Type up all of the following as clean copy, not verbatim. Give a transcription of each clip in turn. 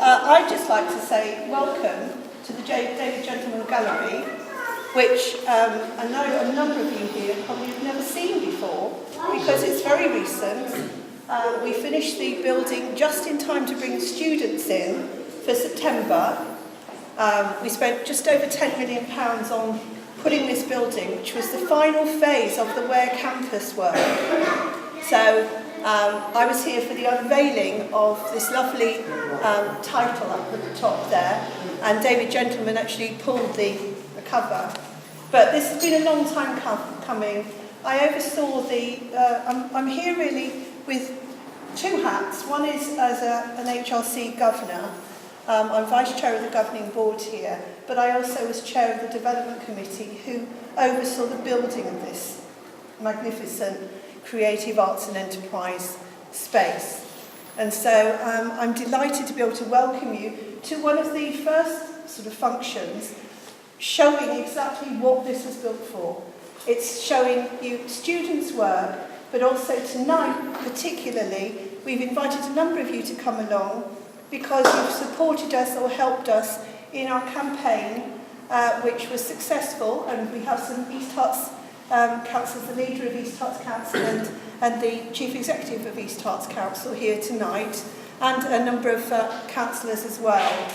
I'd just like to say welcome to the David Gentleman Gallery, which I know a number of you here probably have never seen before, because it's very recent. We finished the building just in time to bring students in for September. We spent just over £10 million on putting this building, which was the final phase of the Ware campus work. So I was here for the unveiling of this lovely title up at the top there, and David Gentleman actually pulled the cover. But this has been a long time coming. I oversaw I'm here really with two hats. One is as an HRC governor. I'm vice chair of the governing board here, but I also was chair of the development committee who oversaw the building of this magnificent creative arts and enterprise space. And so I'm delighted to be able to welcome you to one of the first sort of functions showing exactly what this was built for. It's showing you students' work, but also tonight particularly, we've invited a number of you to come along because you've supported us or helped us in our campaign, which was successful, and we have some East Herts councillors, the leader of East Herts Council and the chief executive of East Herts Council here tonight, and a number of councillors as well.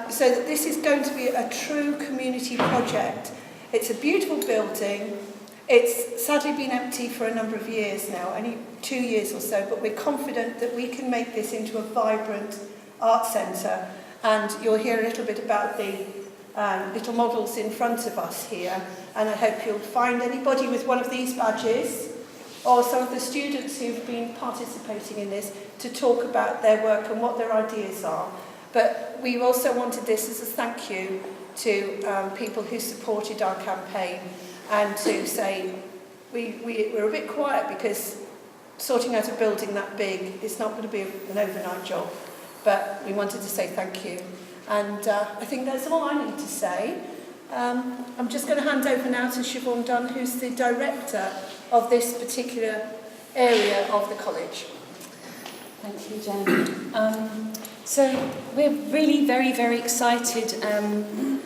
So that this is going to be a true community project. It's a beautiful building. It's sadly been empty for a number of years now, only 2 years or so, but we're confident that we can make this into a vibrant art centre. And you'll hear a little bit about the little models in front of us here, and I hope you'll find anybody with one of these badges or some of the students who've been participating in this to talk about their work and what their ideas are. But we also wanted this as a thank you to people who supported our campaign, and to say we're a bit quiet because sorting out a building that big is not going to be an overnight job, but we wanted to say thank you. And I think that's all I need to say. I'm just going to hand over now to Siobhan Dunn, who's the director of this particular area of the college. Thank you, Jen. So we're really very, very excited and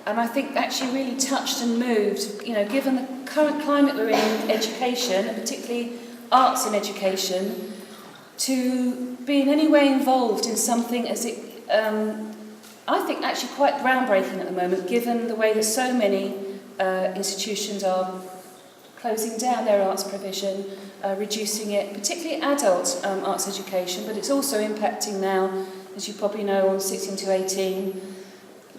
I think actually really touched and moved, you know, given the current climate we're in education, and particularly arts in education, to be in any way involved in something as I think actually quite groundbreaking at the moment, given the way that so many institutions are closing down their arts provision, reducing it, particularly adult arts education, but it's also impacting now, as you probably know, on 16 to 18,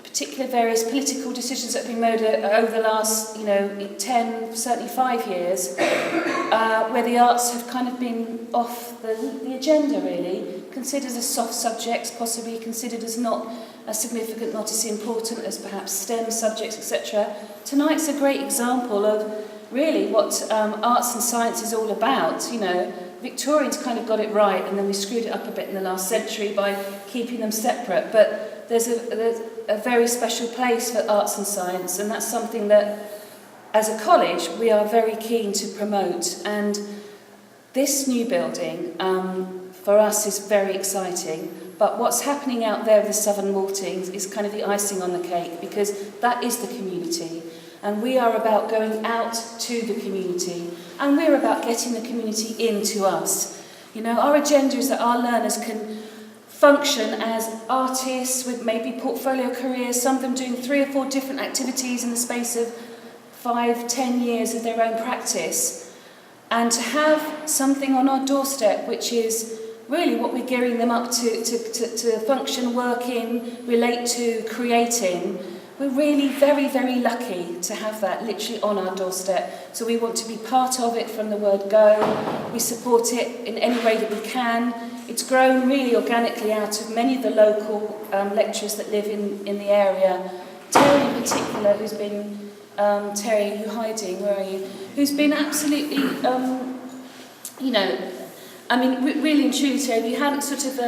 particular various political decisions that have been made over the last, 10, certainly 5 years, where the arts have kind of been off the agenda, really, considered as soft subjects, possibly considered as not as significant, not as important as perhaps STEM subjects, etc. Tonight's a great example of really what arts and science is all about. You know, Victorians kind of got it right, and then we screwed it up a bit in the last century by keeping them separate. But there's a very special place for arts and science, and that's something that, as a college, we are very keen to promote. And this new building, for us, is very exciting. But what's happening out there with the Southern Maltings is kind of the icing on the cake, because that is the community. And we are about going out to the community, and we're about getting the community into us. You know, our agenda is that our learners can function as artists with maybe portfolio careers, some of them doing 3 or 4 different activities in the space of 5, 10 years of their own practice, and to have something on our doorstep which is really what we're gearing them up to function, work in, relate to, creating. We're really very, very lucky to have that literally on our doorstep. So we want to be part of it from the word go. We support it in any way that we can. It's grown really organically out of many of the local lecturers that live in the area. Terry in particular, who's been, Terry, you hiding, where are you? Who's been absolutely, really and truly, Terry, if you hadn't sort of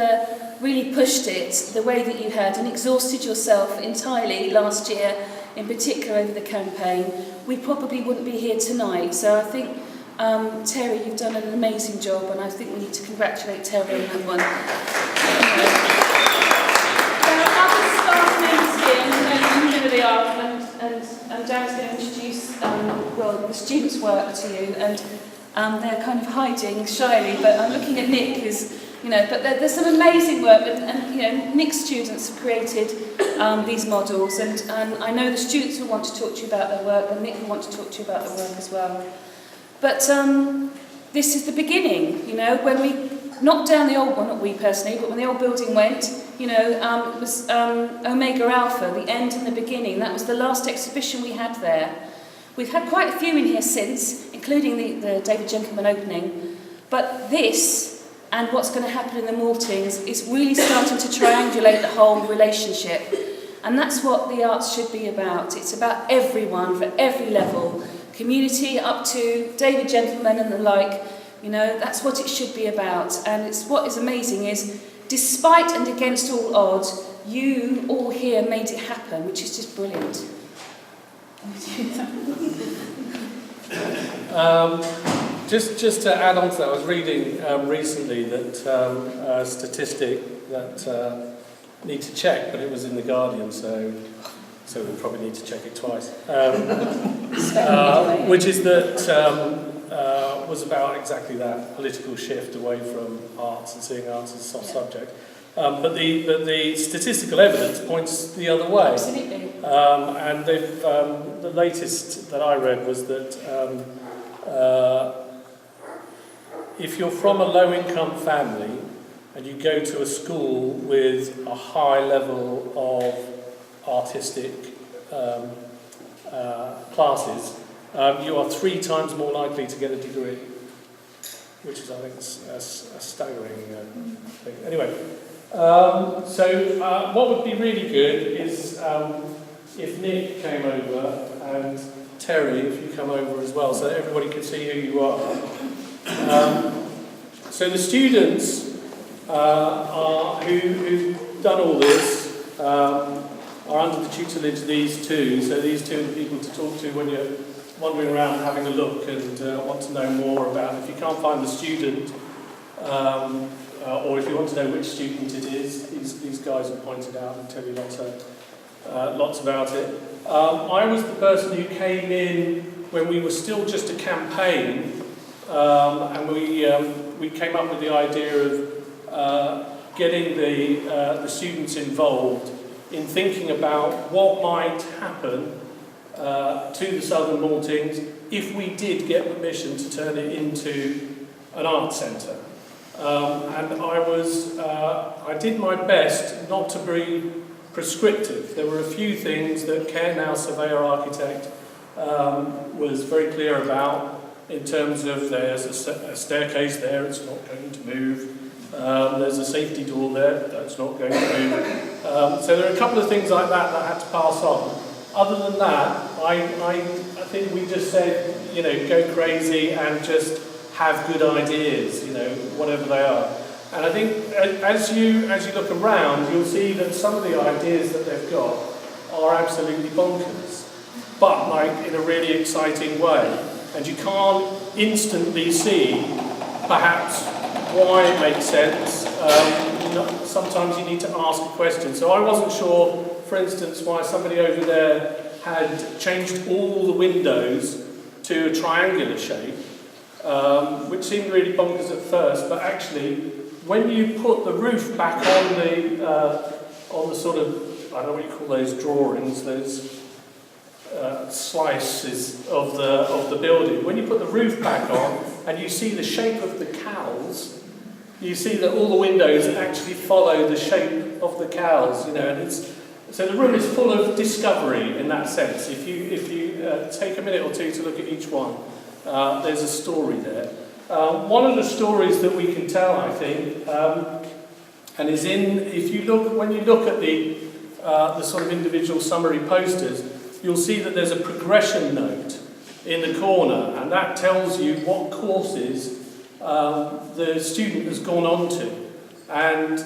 really pushed it the way that you had and exhausted yourself entirely last year, in particular over the campaign, we probably wouldn't be here tonight. So I think Terry, you've done an amazing job, and I think we need to congratulate Terry on that one. There are other staff members here, and you know who they are, and Darren's going to introduce the students' work to you, and they're kind of hiding shyly, but I'm looking at Nick, who's, but there's some amazing work, and Nick's students have created these models, and I know the students will want to talk to you about their work, and Nick will want to talk to you about their work as well. But this is the beginning, when we knocked down the old one, not we personally, but when the old building went, it was Omega Alpha, the end and the beginning. That was the last exhibition we had there. We've had quite a few in here since, including the David Gentleman opening, but this and what's going to happen in the Maltings is really starting to triangulate the whole relationship. And that's what the arts should be about. It's about everyone, for every level, community up to David Gentleman and the like. That's what it should be about. And what is amazing is, despite and against all odds, you all here made it happen, which is just brilliant. Just to add on to that, I was reading recently that a statistic that need to check, but it was in the Guardian, so we probably need to check it twice. Which is that was about exactly that political shift away from arts and seeing arts as a soft subject. But the statistical evidence points the other way. Absolutely. And the latest that I read was that if you're from a low-income family and you go to a school with a high level of artistic classes, you are 3 times more likely to get a degree, which is, I think, a staggering thing. Anyway, what would be really good is if Nick came over and Terry, if you come over as well, so that everybody can see who you are. So the students who've done all this are under the tutelage of these two. So these two are the people to talk to when you're wandering around having a look and want to know more about. If you can't find the student, or if you want to know which student it is, these guys will point it out and tell you lots about it. I was the person who came in when we were still just a campaign, and we came up with the idea of getting the students involved in thinking about what might happen to the Southern Maltings if we did get permission to turn it into an arts centre. And I did my best not to be prescriptive. There were a few things that Care Now Surveyor Architect was very clear about, in terms of there's a staircase there, it's not going to move. There's a safety door there, that's not going to move. So there are a couple of things like that I had to pass on. Other than that, I think we just said, go crazy and just have good ideas, whatever they are. And I think as you look around, you'll see that some of the ideas that they've got are absolutely bonkers, but in a really exciting way. And you can't instantly see, perhaps, why it makes sense. Sometimes you need to ask a question. So I wasn't sure, for instance, why somebody over there had changed all the windows to a triangular shape, which seemed really bonkers at first, but actually, when you put the roof back on the sort of, I don't know what you call those drawings, those slices of the building, when you put the roof back on and you see the shape of the cowls, you see that all the windows actually follow the shape of the cowls, and so the room is full of discovery in that sense. If you take a minute or two to look at each one, there's a story there. One of the stories that we can tell, I think, and is when you look at the sort of individual summary posters, you'll see that there's a progression note in the corner, and that tells you what courses the student has gone on to. And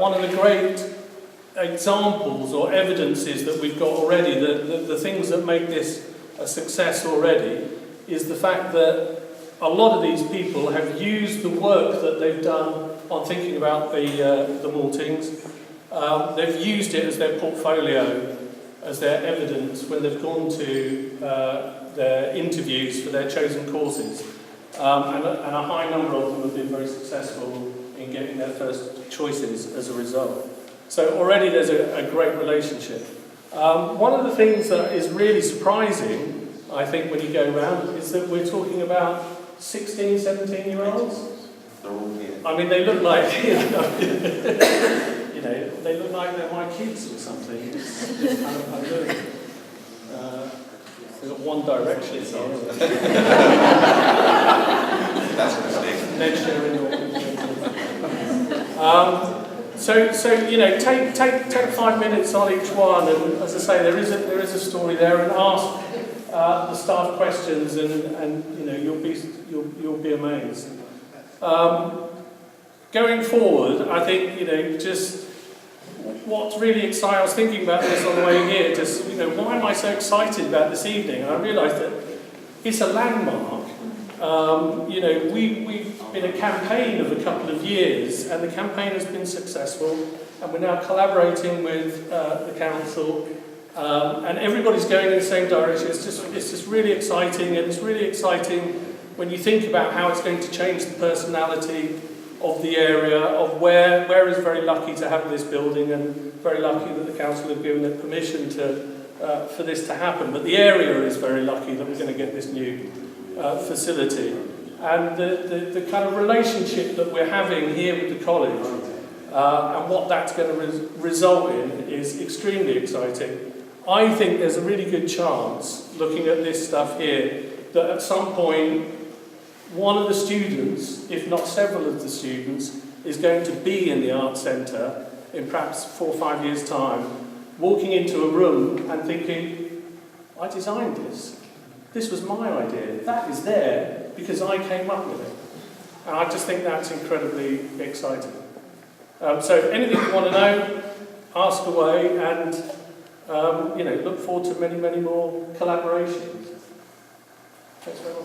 one of the great examples or evidences that we've got already, the things that make this a success already, is the fact that a lot of these people have used the work that they've done on thinking about the maltings. They've used it as their portfolio, as their evidence when they've gone to their interviews for their chosen courses. And a high number of them have been very successful in getting their first choices as a result. So already there's a great relationship. One of the things that is really surprising, I think, when you go around, is that we're talking about 16, 17-year-olds. They're all here. I mean, they look like, they look like they're my kids or something. It's kind of unreal. They've got One Direction here. That's a mistake. Ned take 5 minutes on each one, and as I say, there is a story there, and ask the staff questions, and you'll be amazed. Going forward, I think just what's really exciting. I was thinking about this on the way here. Why am I so excited about this evening? And I realised that it's a landmark. We've been a campaign of a couple of years, and the campaign has been successful, and we're now collaborating with the council, and everybody's going in the same direction. It's just really exciting, and it's really exciting when you think about how it's going to change the personality of the area, of where is very lucky to have this building, and very lucky that the council have given it permission for this to happen. But the area is very lucky that we're going to get this new facility, and the kind of relationship that we're having here with the college and what that's going to result in is extremely exciting. I think there's a really good chance, looking at this stuff here, that at some point one of the students, if not several of the students, is going to be in the Arts Centre in perhaps 4 or 5 years' time, walking into a room and thinking, I designed this. This was my idea. That is there because I came up with it. And I just think that's incredibly exciting. So anything you want to know, ask away, and look forward to many, many more collaborations. Thanks very much.